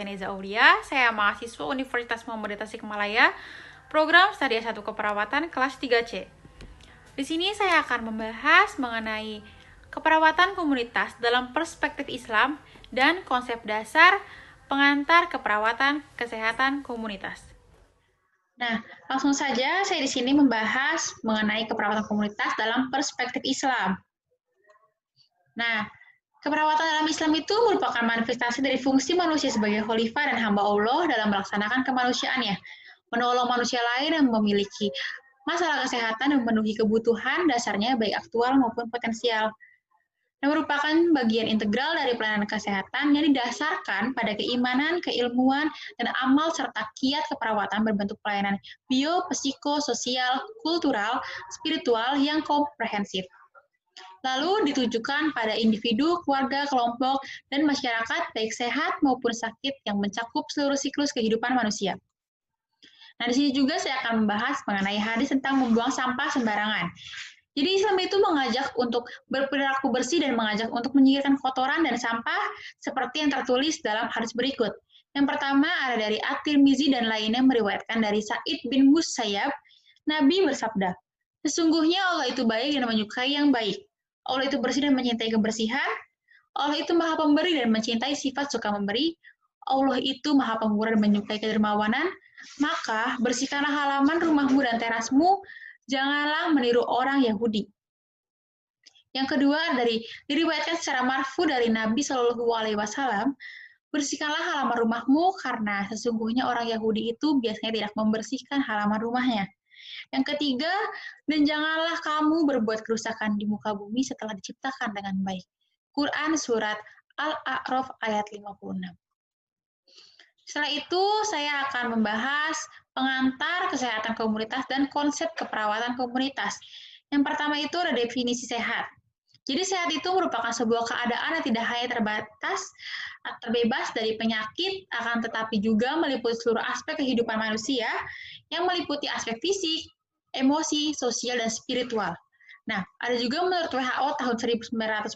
Keneza Aulia. Saya mahasiswa Universitas Muhammadiyah Tasikmalaya, program Studi S1 Keperawatan kelas 3C. Di sini saya akan membahas mengenai keperawatan komunitas dalam perspektif Islam dan konsep dasar pengantar keperawatan kesehatan komunitas. Nah, langsung saja saya di sini membahas mengenai keperawatan komunitas dalam perspektif Islam. Nah, keperawatan dalam Islam itu merupakan manifestasi dari fungsi manusia sebagai khalifah dan hamba Allah dalam melaksanakan kemanusiaannya, menolong manusia lain yang memiliki masalah kesehatan dan memenuhi kebutuhan dasarnya baik aktual maupun potensial. Dan merupakan bagian integral dari pelayanan kesehatan yang didasarkan pada keimanan, keilmuan, dan amal serta kiat keperawatan berbentuk pelayanan bio, psiko, sosial, kultural, spiritual yang komprehensif. Lalu ditujukan pada individu, keluarga, kelompok, dan masyarakat baik sehat maupun sakit yang mencakup seluruh siklus kehidupan manusia. Nah, di sini juga saya akan membahas mengenai hadis tentang membuang sampah sembarangan. Jadi Islam itu mengajak untuk berperilaku bersih dan mengajak untuk menyingkirkan kotoran dan sampah seperti yang tertulis dalam hadis berikut. Yang pertama ada dari At-Tirmizi dan lainnya meriwayatkan dari Sa'id bin Musayyab, Nabi bersabda, "Sesungguhnya Allah itu baik dan menyukai yang baik. Allah itu bersih dan mencintai kebersihan. Allah itu maha pemberi dan mencintai sifat suka memberi. Allah itu maha pemurah dan menyukai kedermawanan. Maka bersihkanlah halaman rumahmu dan terasmu, janganlah meniru orang Yahudi." Yang kedua diriwayatkan secara marfu dari Nabi Shallallahu Alaihi Wasallam, bersihkanlah halaman rumahmu karena sesungguhnya orang Yahudi itu biasanya tidak membersihkan halaman rumahnya. Yang ketiga, dan janganlah kamu berbuat kerusakan di muka bumi setelah diciptakan dengan baik. Quran Surat Al-A'raf ayat 56. Setelah itu, saya akan membahas pengantar kesehatan komunitas dan konsep keperawatan komunitas. Yang pertama itu ada definisi sehat. Jadi sehat itu merupakan sebuah keadaan yang tidak hanya terbebas dari penyakit, akan tetapi juga meliputi seluruh aspek kehidupan manusia yang meliputi aspek fisik, emosi, sosial, dan spiritual. Nah, ada juga menurut WHO tahun 1947,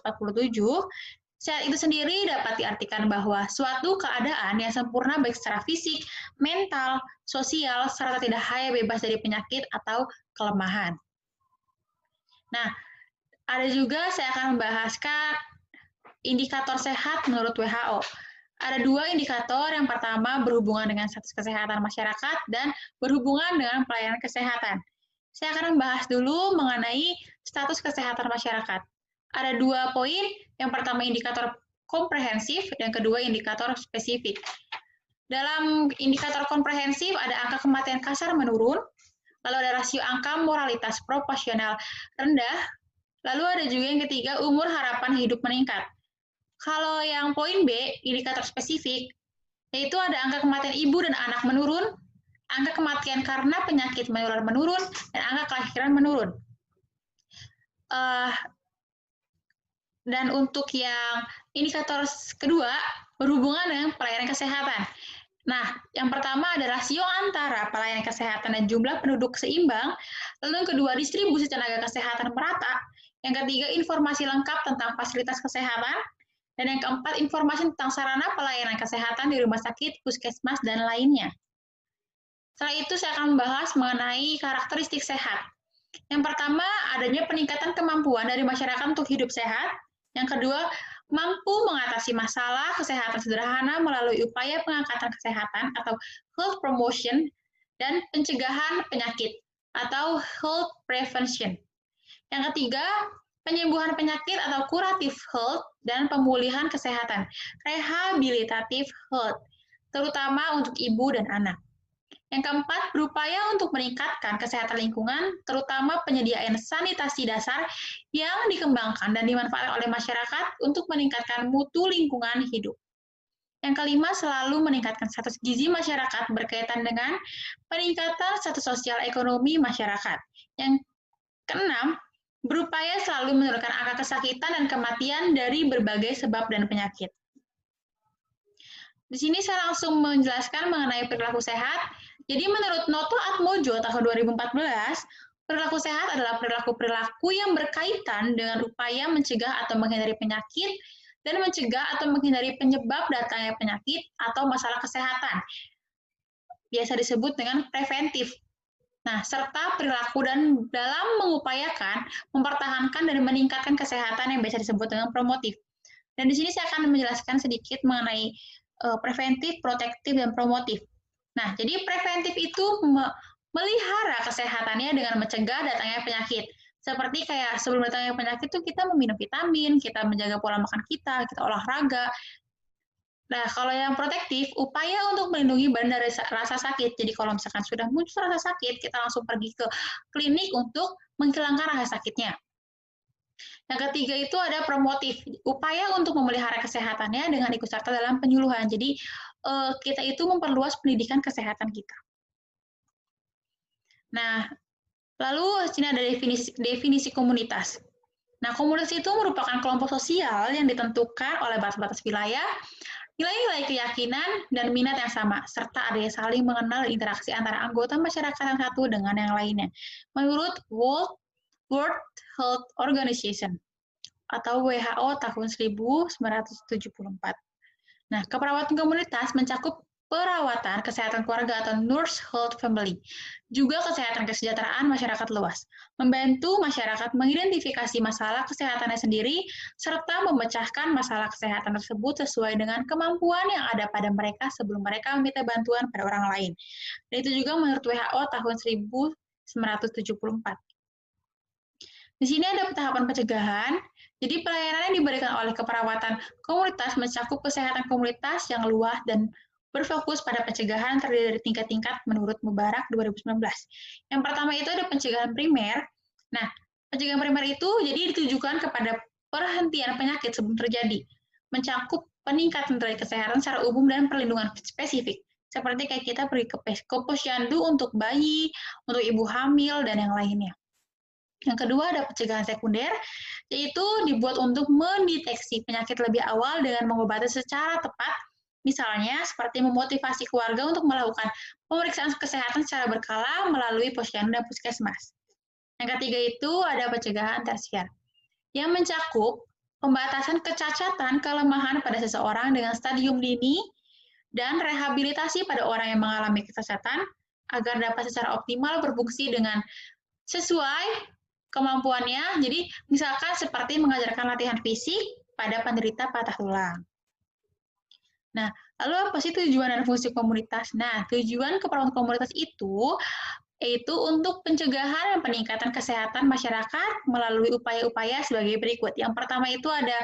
sehat itu sendiri dapat diartikan bahwa suatu keadaan yang sempurna baik secara fisik, mental, sosial, serta tidak hanya bebas dari penyakit atau kelemahan. Nah, ada juga saya akan membahaskan indikator sehat menurut WHO. Ada dua indikator, yang pertama berhubungan dengan status kesehatan masyarakat dan berhubungan dengan pelayanan kesehatan. Saya akan membahas dulu mengenai status kesehatan masyarakat. Ada dua poin, yang pertama indikator komprehensif, dan kedua indikator spesifik. Dalam indikator komprehensif ada angka kematian kasar menurun, lalu ada rasio angka moralitas proporsional rendah, lalu ada juga yang ketiga umur harapan hidup meningkat. Kalau yang poin B, indikator spesifik, yaitu ada angka kematian ibu dan anak menurun, angka kematian karena penyakit menular menurun, dan angka kelahiran menurun. Dan untuk yang indikator kedua, berhubungan dengan pelayanan kesehatan. Nah, yang pertama ada rasio antara pelayanan kesehatan dan jumlah penduduk seimbang, lalu yang kedua distribusi tenaga kesehatan merata, yang ketiga informasi lengkap tentang fasilitas kesehatan, dan yang keempat informasi tentang sarana pelayanan kesehatan di rumah sakit, puskesmas, dan lainnya. Setelah itu saya akan membahas mengenai karakteristik sehat. Yang pertama, adanya peningkatan kemampuan dari masyarakat untuk hidup sehat. Yang kedua, mampu mengatasi masalah kesehatan sederhana melalui upaya pengangkatan kesehatan atau health promotion dan pencegahan penyakit atau health prevention. Yang ketiga, penyembuhan penyakit atau curative health dan pemulihan kesehatan, rehabilitative health, terutama untuk ibu dan anak. Yang keempat, berupaya untuk meningkatkan kesehatan lingkungan, terutama penyediaan sanitasi dasar yang dikembangkan dan dimanfaatkan oleh masyarakat untuk meningkatkan mutu lingkungan hidup. Yang kelima, selalu meningkatkan status gizi masyarakat berkaitan dengan peningkatan status sosial ekonomi masyarakat. Yang keenam, berupaya selalu menurunkan angka kesakitan dan kematian dari berbagai sebab dan penyakit. Di sini saya langsung menjelaskan mengenai perilaku sehat. Jadi menurut Noto Atmojo tahun 2014, perilaku sehat adalah perilaku-perilaku yang berkaitan dengan upaya mencegah atau menghindari penyakit dan mencegah atau menghindari penyebab datangnya penyakit atau masalah kesehatan. Biasa disebut dengan preventif. Nah, serta perilaku dan dalam mengupayakan, mempertahankan dan meningkatkan kesehatan yang biasa disebut dengan promotif. Dan di sini saya akan menjelaskan sedikit mengenai preventif, protektif, dan promotif. Nah, jadi preventif itu melihara kesehatannya dengan mencegah datangnya penyakit. Seperti kayak sebelum datangnya penyakit itu kita meminum vitamin, kita menjaga pola makan kita olahraga. Nah, kalau yang protektif, upaya untuk melindungi badan dari rasa sakit. Jadi kalau misalkan sudah muncul rasa sakit, kita langsung pergi ke klinik untuk menghilangkan rasa sakitnya. Yang ketiga itu ada promotif, upaya untuk memelihara kesehatannya dengan ikut serta dalam penyuluhan. Jadi kita itu memperluas pendidikan kesehatan kita. Nah, lalu sini ada definisi komunitas. Nah, komunitas itu merupakan kelompok sosial yang ditentukan oleh batas-batas wilayah, nilai-nilai keyakinan, dan minat yang sama, serta adanya saling mengenal interaksi antara anggota masyarakat yang satu dengan yang lainnya. Menurut World Health Organization atau WHO tahun 1974. Nah, keperawatan komunitas mencakup perawatan kesehatan keluarga atau nurse health family, juga kesehatan kesejahteraan masyarakat luas, membantu masyarakat mengidentifikasi masalah kesehatannya sendiri, serta memecahkan masalah kesehatan tersebut sesuai dengan kemampuan yang ada pada mereka sebelum mereka meminta bantuan pada orang lain. Dan itu juga menurut WHO tahun 1974. Di sini ada tahapan pencegahan. Jadi pelayanan yang diberikan oleh keperawatan komunitas mencakup kesehatan komunitas yang luas dan berfokus pada pencegahan terdiri dari tingkat-tingkat menurut Mubarak 2019. Yang pertama itu ada pencegahan primer. Nah, pencegahan primer itu jadi ditujukan kepada perhentian penyakit sebelum terjadi, mencakup peningkatan dari kesehatan secara umum dan perlindungan spesifik. Seperti kayak kita pergi ke posyandu untuk bayi, untuk ibu hamil, dan yang lainnya. Yang kedua ada pencegahan sekunder, yaitu dibuat untuk mendeteksi penyakit lebih awal dengan mengobati secara tepat, misalnya seperti memotivasi keluarga untuk melakukan pemeriksaan kesehatan secara berkala melalui posyandu dan puskesmas. Yang ketiga itu ada pencegahan tersier, yang mencakup pembatasan kecacatan kelemahan pada seseorang dengan stadium dini dan rehabilitasi pada orang yang mengalami kecacatan agar dapat secara optimal berfungsi dengan sesuai kemampuannya. Jadi misalkan seperti mengajarkan latihan fisik pada penderita patah tulang. Nah, lalu apa sih tujuan dan fungsi komunitas? Nah, tujuan keperawatan komunitas itu yaitu untuk pencegahan dan peningkatan kesehatan masyarakat melalui upaya-upaya sebagai berikut. Yang pertama itu ada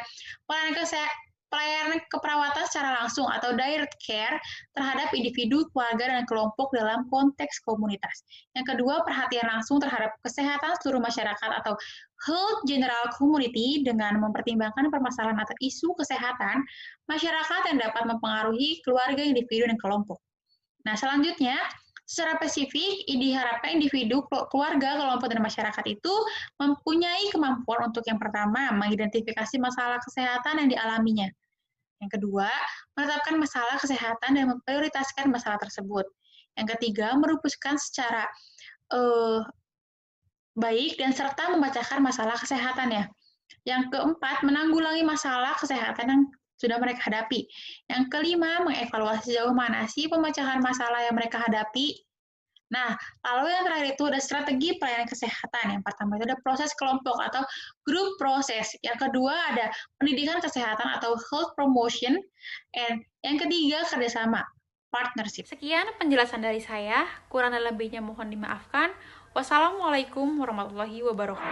pelayanan keperawatan secara langsung atau direct care terhadap individu, keluarga, dan kelompok dalam konteks komunitas. Yang kedua, perhatian langsung terhadap kesehatan seluruh masyarakat atau health general community dengan mempertimbangkan permasalahan atau isu kesehatan masyarakat yang dapat mempengaruhi keluarga, individu, dan kelompok. Nah, selanjutnya, secara spesifik, diharapkan individu, keluarga, kelompok, dan masyarakat itu mempunyai kemampuan untuk yang pertama, mengidentifikasi masalah kesehatan yang dialaminya. Yang kedua, menetapkan masalah kesehatan dan memprioritaskan masalah tersebut. Yang ketiga, merumuskan secara baik dan serta memecahkan masalah kesehatannya. Yang keempat, menanggulangi masalah kesehatan yang sudah mereka hadapi. Yang kelima, mengevaluasi sejauh mana sih pemecahan masalah yang mereka hadapi. Nah, lalu yang terakhir itu ada strategi pelayanan kesehatan. Yang pertama itu ada proses kelompok atau group proses. Yang kedua ada pendidikan kesehatan atau health promotion. And yang ketiga kerjasama, partnership. Sekian penjelasan dari saya. Kurang dan lebihnya mohon dimaafkan. Wassalamualaikum warahmatullahi wabarakatuh.